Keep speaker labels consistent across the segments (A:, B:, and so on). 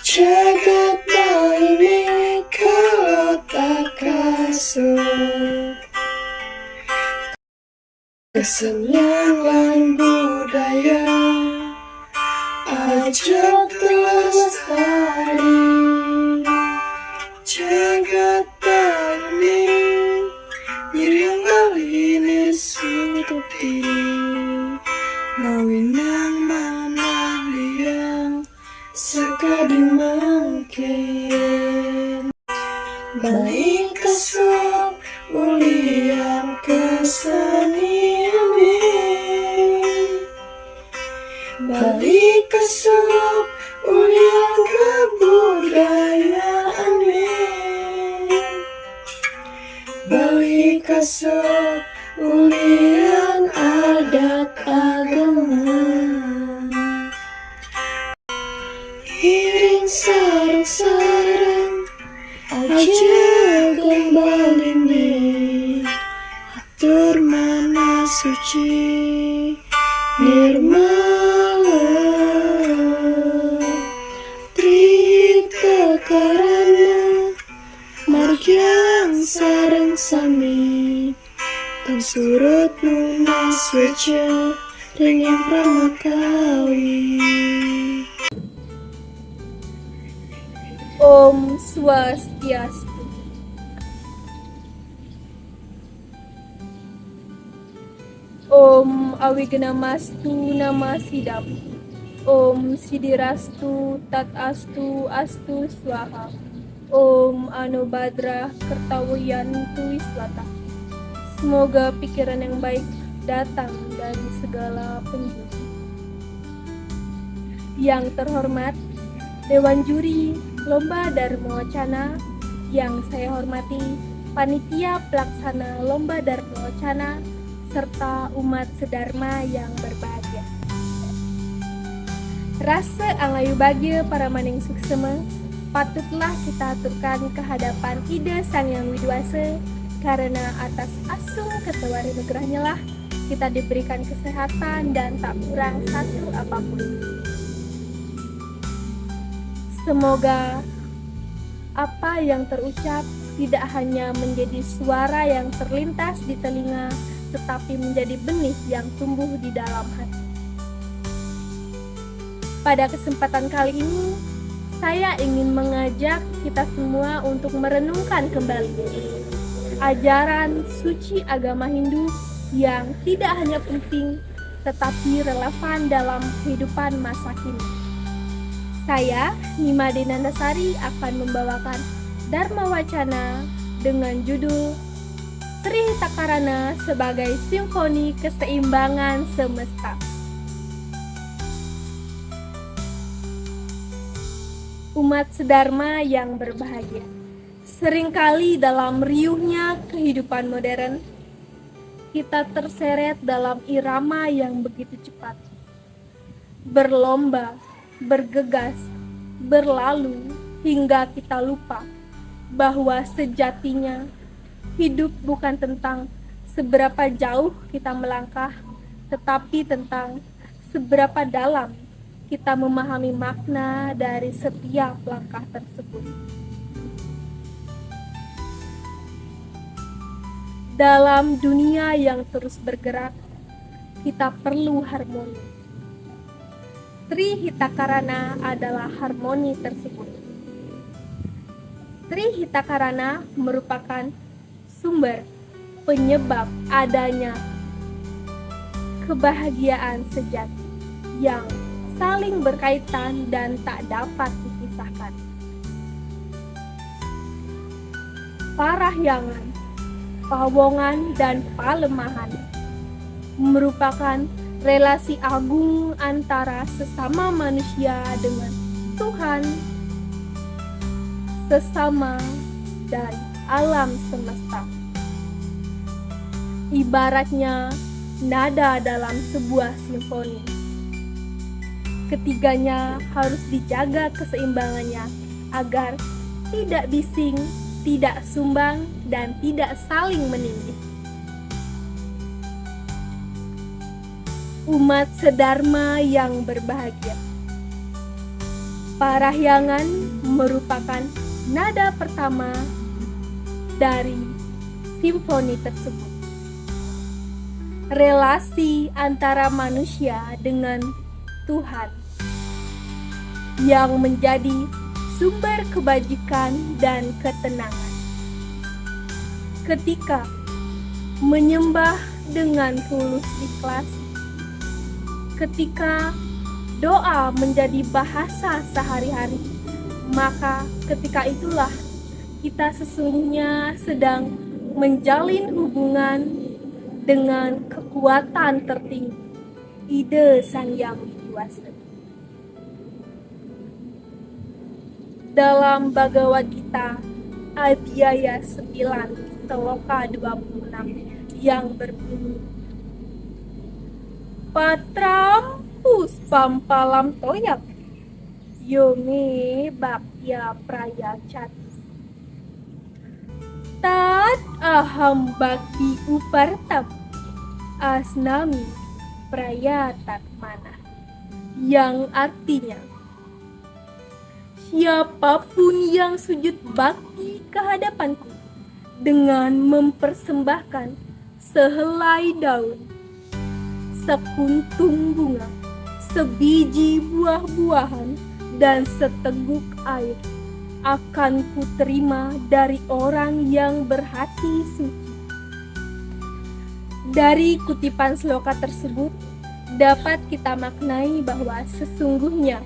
A: Jagat ini kalau tak kasut kesenian dan budaya ajak lestari. Jagat ini nyiring ini sutuk diri ngawinang mana liang sekadi mangkin balik kesuk ulian kesenian balik kesuk ulian kebudayaan balik kesuk ulian adat agama iring sarang-sarang aja kembali nih atur mana suci nirmala trita karana margyang sarang sami tan surut lunas weca ringin pramakawi.
B: Om Swastiastu. Om Awignamastu Namasidam. Om Sidirastu Tatastu Astu Swaha. Om Anubhadra Kertawayantu Wiswata. Semoga pikiran yang baik datang dari segala penjuru. Yang terhormat Dewan Juri Lomba Dharma Wacana, yang saya hormati Panitia Pelaksana Lomba Dharma Wacana, serta umat sedharma yang berbahagia. Rasa anglayu bahagia para maning suksema, patutlah kita aturkan kehadapan Ida Sang Yang Widuasa, karena atas asung ketewari nugerahnya lah kita diberikan kesehatan dan tak kurang satu apapun. Semoga apa yang terucap tidak hanya menjadi suara yang terlintas di telinga, tetapi menjadi benih yang tumbuh di dalam hati. Pada kesempatan kali ini, saya ingin mengajak kita semua untuk merenungkan kembali ajaran suci agama Hindu yang tidak hanya penting, tetapi relevan dalam kehidupan masa kini. Saya, Nima Dinandasari, akan membawakan Dharma Wacana dengan judul Trihita Karana sebagai Simfoni Keseimbangan Semesta. Umat sedharma yang berbahagia. Seringkali dalam riuhnya kehidupan modern, kita terseret dalam irama yang begitu cepat. Berlomba, bergegas, berlalu hingga kita lupa bahwa sejatinya hidup bukan tentang seberapa jauh kita melangkah, tetapi tentang seberapa dalam kita memahami makna dari setiap langkah tersebut. Dalam dunia yang terus bergerak, kita perlu harmoni. Trihita Karana adalah harmoni tersebut. Trihita Karana merupakan sumber penyebab adanya kebahagiaan sejati yang saling berkaitan dan tak dapat dipisahkan. Parahyangan, pawongan, dan palemahan merupakan relasi agung antara sesama manusia dengan Tuhan, sesama, dan alam semesta. Ibaratnya nada dalam sebuah simfoni. Ketiganya harus dijaga keseimbangannya agar tidak bising, tidak sumbang, dan tidak saling menindih. Umat sedharma yang berbahagia. Parahyangan merupakan nada pertama dari simfoni tersebut. Relasi antara manusia dengan Tuhan yang menjadi sumber kebajikan dan ketenangan. Ketika menyembah dengan tulus ikhlas, ketika doa menjadi bahasa sehari-hari, maka ketika itulah kita sesungguhnya sedang menjalin hubungan dengan kekuatan tertinggi, ide Sang Yang Widi. Dalam Bhagavad Gita Adhyaya 9 Sloka 26 yang berbunyi, Patram puspam palam toyak yome bhakya prayachati tat aham bhakti upartam asnami prayatat mana, yang artinya siapapun yang sujud bakti kehadapanku dengan mempersembahkan sehelai daun, sekuntum bunga, sebiji buah-buahan, dan seteguk air, akan kuterima dari orang yang berhati suci. Dari kutipan sloka tersebut dapat kita maknai bahwa sesungguhnya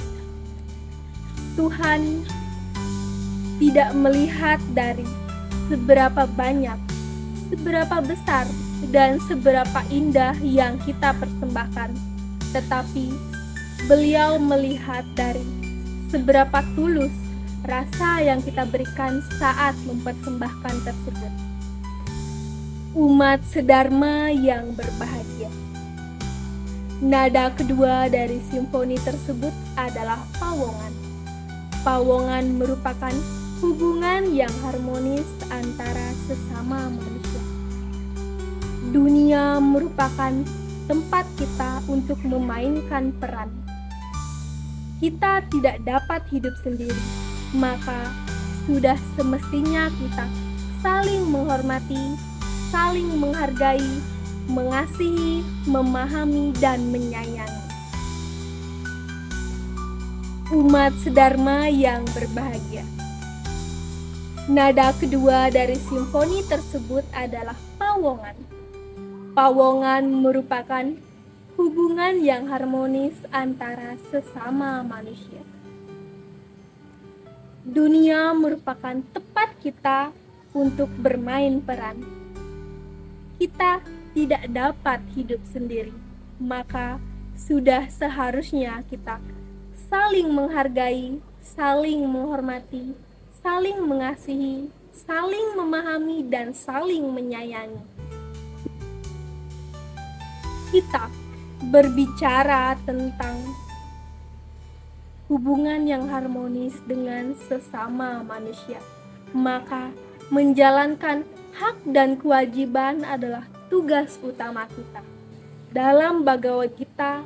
B: Tuhan tidak melihat dari seberapa banyak, seberapa besar, dan seberapa indah yang kita persembahkan, tetapi Beliau melihat dari seberapa tulus rasa yang kita berikan saat mempersembahkan tersebut. Umat sedharma yang berbahagia. Nada kedua dari simfoni tersebut adalah pawongan. Pawongan merupakan hubungan yang harmonis antara sesama manusia. Dunia merupakan tempat kita untuk memainkan peran. Kita tidak dapat hidup sendiri, maka sudah semestinya kita saling menghormati, saling menghargai, mengasihi, memahami, dan menyayangi. Umat sedharma yang berbahagia. Nada kedua dari simfoni tersebut adalah pawongan. Pawongan merupakan hubungan yang harmonis antara sesama manusia. Dunia merupakan tempat kita untuk bermain peran. Kita tidak dapat hidup sendiri, maka sudah seharusnya kita saling menghargai, saling menghormati, saling mengasihi, saling memahami, dan saling menyayangi. Kita berbicara tentang hubungan yang harmonis dengan sesama manusia, maka menjalankan hak dan kewajiban adalah tugas utama kita. Dalam Bhagavad Gita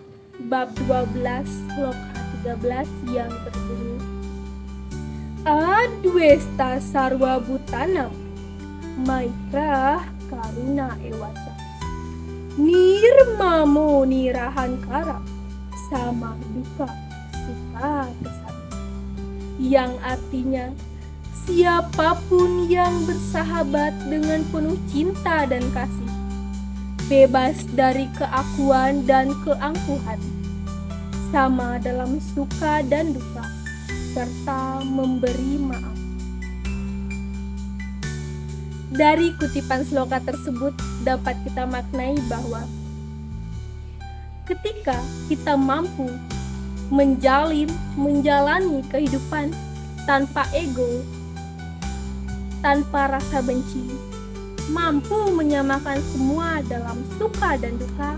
B: bab 12 sloka 13 yang berbunyi, Adwesta sarwa bhutanam maitra karuna ewaca nirmamo nirahankara sama duka suka kesana, yang artinya siapapun yang bersahabat dengan penuh cinta dan kasih, bebas dari keakuan dan keangkuhan, sama dalam suka dan duka, serta memberi maaf. Dari kutipan sloka tersebut dapat kita maknai bahwa ketika kita mampu menjalani kehidupan tanpa ego, tanpa rasa benci, mampu menyamakan semua dalam suka dan duka,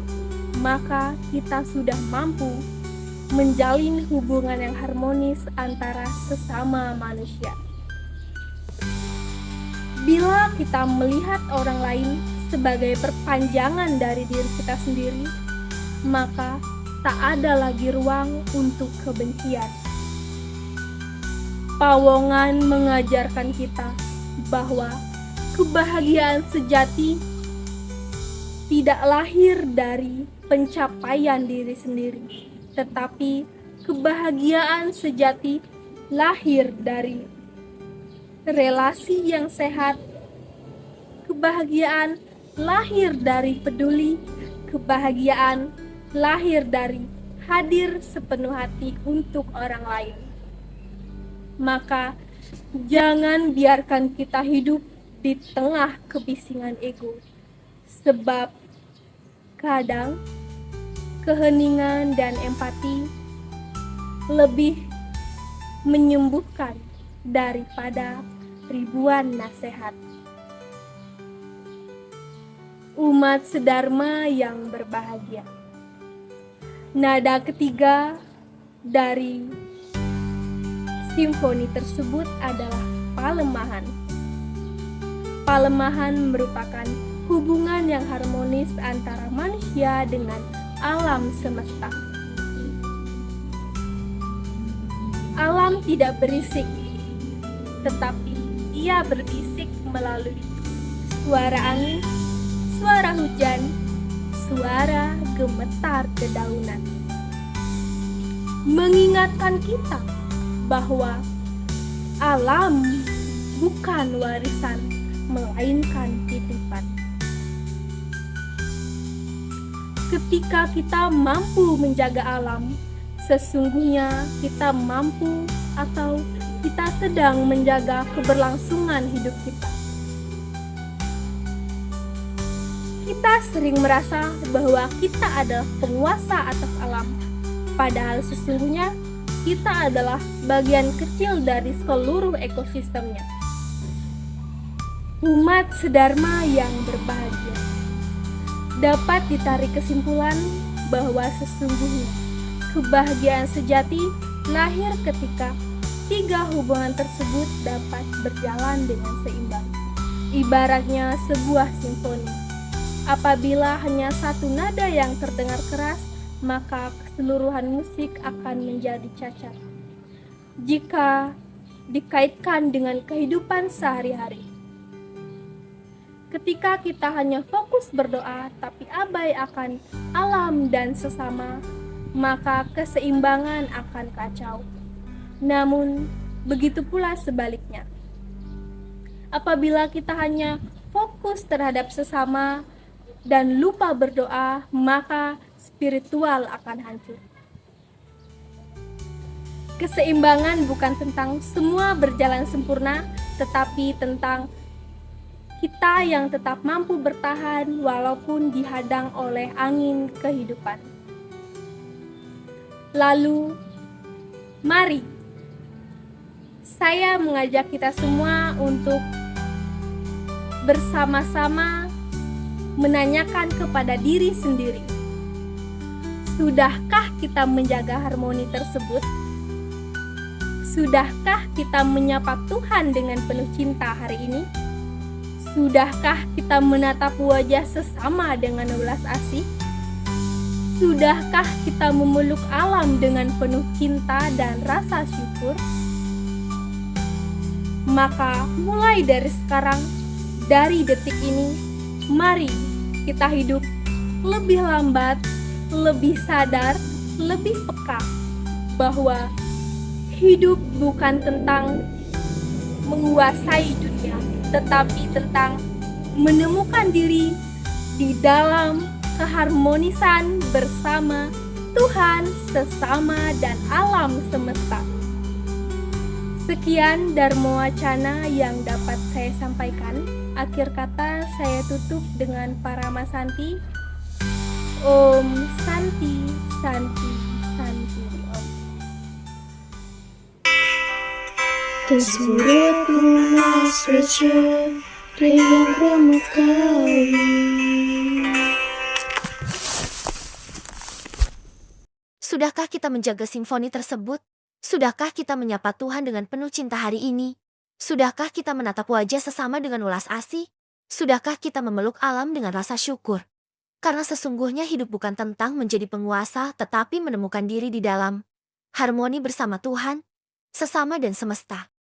B: maka kita sudah mampu menjalin hubungan yang harmonis antara sesama manusia. Bila kita melihat orang lain sebagai perpanjangan dari diri kita sendiri, maka tak ada lagi ruang untuk kebencian. Pawongan mengajarkan kita bahwa kebahagiaan sejati tidak lahir dari pencapaian diri sendiri, tetapi kebahagiaan sejati lahir dari relasi yang sehat. Kebahagiaan lahir dari peduli, kebahagiaan lahir dari hadir sepenuh hati untuk orang lain. Maka jangan biarkan kita hidup di tengah kebisingan ego, sebab kadang keheningan dan empati lebih menyembuhkan daripada ribuan nasihat. Umat sedharma yang berbahagia. Nada ketiga dari simfoni tersebut adalah palemahan. Palemahan merupakan hubungan yang harmonis antara manusia dengan alam semesta. Alam tidak berisik, tetapi ia berbisik melalui suara angin, suara hujan, suara gemetar dedaunan. Mengingatkan kita bahwa alam bukan warisan, melainkan titipan. Ketika kita mampu menjaga alam, sesungguhnya kita mampu atau kita sedang menjaga keberlangsungan hidup kita. Kita sering merasa bahwa kita adalah penguasa atas alam, padahal sesungguhnya kita adalah bagian kecil dari seluruh ekosistemnya. Umat sedharma yang berbahagia. Dapat ditarik kesimpulan bahwa sesungguhnya kebahagiaan sejati lahir ketika tiga hubungan tersebut dapat berjalan dengan seimbang. Ibaratnya sebuah simfoni. Apabila hanya satu nada yang terdengar keras, maka keseluruhan musik akan menjadi cacat. Jika dikaitkan dengan kehidupan sehari-hari. Ketika kita hanya fokus berdoa tapi abai akan alam dan sesama, maka keseimbangan akan kacau. Namun, begitu pula sebaliknya. Apabila kita hanya fokus terhadap sesama dan lupa berdoa, maka spiritual akan hancur. Keseimbangan bukan tentang semua berjalan sempurna, tetapi tentang kita yang tetap mampu bertahan walaupun dihadang oleh angin kehidupan. Lalu, mari saya mengajak kita semua untuk bersama-sama menanyakan kepada diri sendiri, sudahkah kita menjaga harmoni tersebut? Sudahkah kita menyapa Tuhan dengan penuh cinta hari ini? Sudahkah kita menatap wajah sesama dengan welas asih? Sudahkah kita memeluk alam dengan penuh cinta dan rasa syukur? Maka mulai dari sekarang, dari detik ini, mari kita hidup lebih lambat, lebih sadar, lebih peka bahwa hidup bukan tentang menguasai dunia, tetapi tentang menemukan diri di dalam keharmonisan bersama Tuhan, sesama, dan alam semesta. Sekian Dharma Wacana yang dapat saya sampaikan. Akhir kata saya tutup dengan Parama Santi. Om Santi, Santi, Santi Om.
A: Tersurat lunas baca dengan pramukawi.
C: Sudahkah kita menjaga simfoni tersebut? Sudahkah kita menyapa Tuhan dengan penuh cinta hari ini? Sudahkah kita menatap wajah sesama dengan welas asih? Sudahkah kita memeluk alam dengan rasa syukur? Karena sesungguhnya hidup bukan tentang menjadi penguasa, tetapi menemukan diri di dalam harmoni bersama Tuhan, sesama dan semesta.